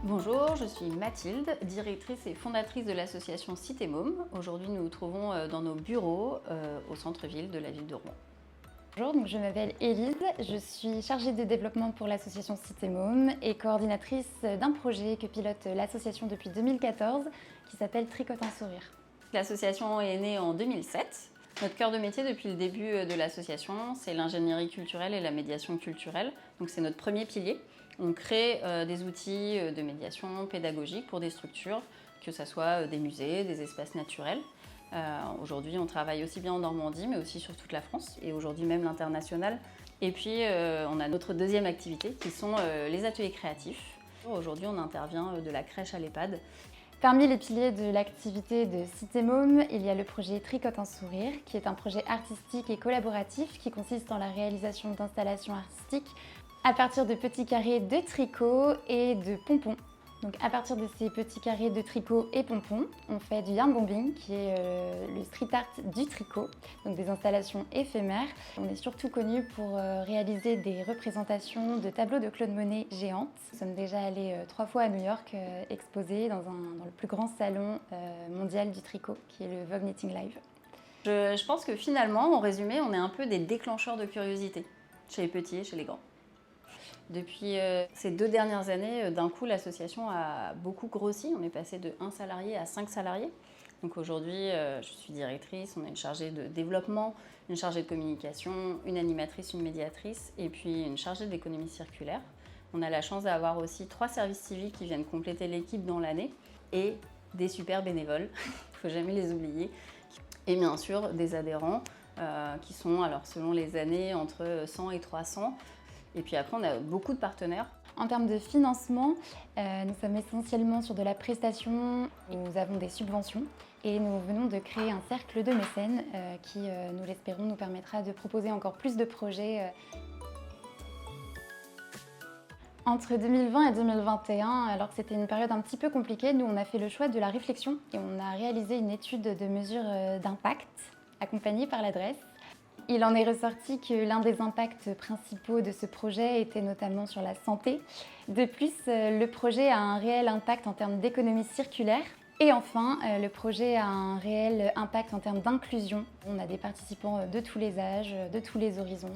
Bonjour, je suis Mathilde, directrice et fondatrice de l'association Cité Môme. Aujourd'hui, nous nous trouvons dans nos bureaux au centre-ville de la ville de Rouen. Bonjour, donc je m'appelle Élise, je suis chargée de développement pour l'association Cité Môme et coordinatrice d'un projet que pilote l'association depuis 2014 qui s'appelle Tricote un sourire. L'association est née en 2007. Notre cœur de métier depuis le début de l'association, c'est l'ingénierie culturelle et la médiation culturelle. Donc c'est notre premier pilier. On crée des outils de médiation pédagogique pour des structures, que ce soit des musées, des espaces naturels. Aujourd'hui, on travaille aussi bien en Normandie, mais aussi sur toute la France, et aujourd'hui même l'international. Et puis, on a notre deuxième activité, qui sont les ateliers créatifs. Aujourd'hui, on intervient de la crèche à l'EHPAD. Parmi les piliers de l'activité de Cité Môme, il y a le projet Tricote un sourire, qui est un projet artistique et collaboratif qui consiste en la réalisation d'installations artistiques à partir de petits carrés de tricot et de pompons. Donc à partir de ces petits carrés de tricot et pompons, on fait du yarn bombing, qui est le street art du tricot, donc des installations éphémères. On est surtout connu pour réaliser des représentations de tableaux de Claude Monet géantes. Nous sommes déjà allés 3 fois à New York exposer dans le plus grand salon mondial du tricot, qui est le Vogue Knitting Live. Je pense que finalement, en résumé, on est un peu des déclencheurs de curiosité, chez les petits et chez les grands. Depuis ces 2 dernières années, d'un coup, l'association a beaucoup grossi. On est passé de 1 salarié à 5 salariés. Donc aujourd'hui, je suis directrice, on a une chargée de développement, une chargée de communication, une animatrice, une médiatrice et puis une chargée d'économie circulaire. On a la chance d'avoir aussi 3 services civiques qui viennent compléter l'équipe dans l'année et des super bénévoles, il ne faut jamais les oublier. Et bien sûr, des adhérents qui sont, alors selon les années, entre 100 et 300. Et puis après, on a beaucoup de partenaires. En termes de financement, nous sommes essentiellement sur de la prestation. Nous avons des subventions et nous venons de créer un cercle de mécènes qui, nous l'espérons, nous permettra de proposer encore plus de projets. Entre 2020 et 2021, alors que c'était une période un petit peu compliquée, nous on a fait le choix de la réflexion et on a réalisé une étude de mesure d'impact accompagnée par l'adresse. Il en est ressorti que l'un des impacts principaux de ce projet était notamment sur la santé. De plus, le projet a un réel impact en termes d'économie circulaire. Et enfin, le projet a un réel impact en termes d'inclusion. On a des participants de tous les âges, de tous les horizons.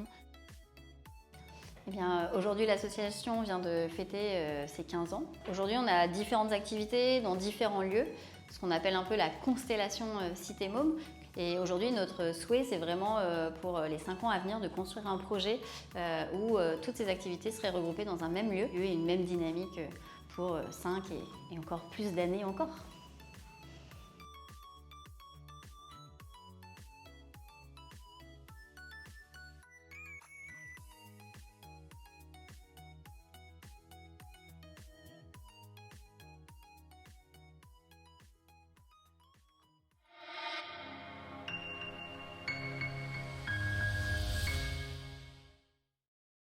Eh bien, aujourd'hui, l'association vient de fêter ses 15 ans. Aujourd'hui, on a différentes activités dans différents lieux, ce qu'on appelle un peu la constellation Cité Môme. Et aujourd'hui, notre souhait, c'est vraiment pour les 5 ans à venir de construire un projet où toutes ces activités seraient regroupées dans un même lieu et une même dynamique pour 5 et encore plus d'années encore.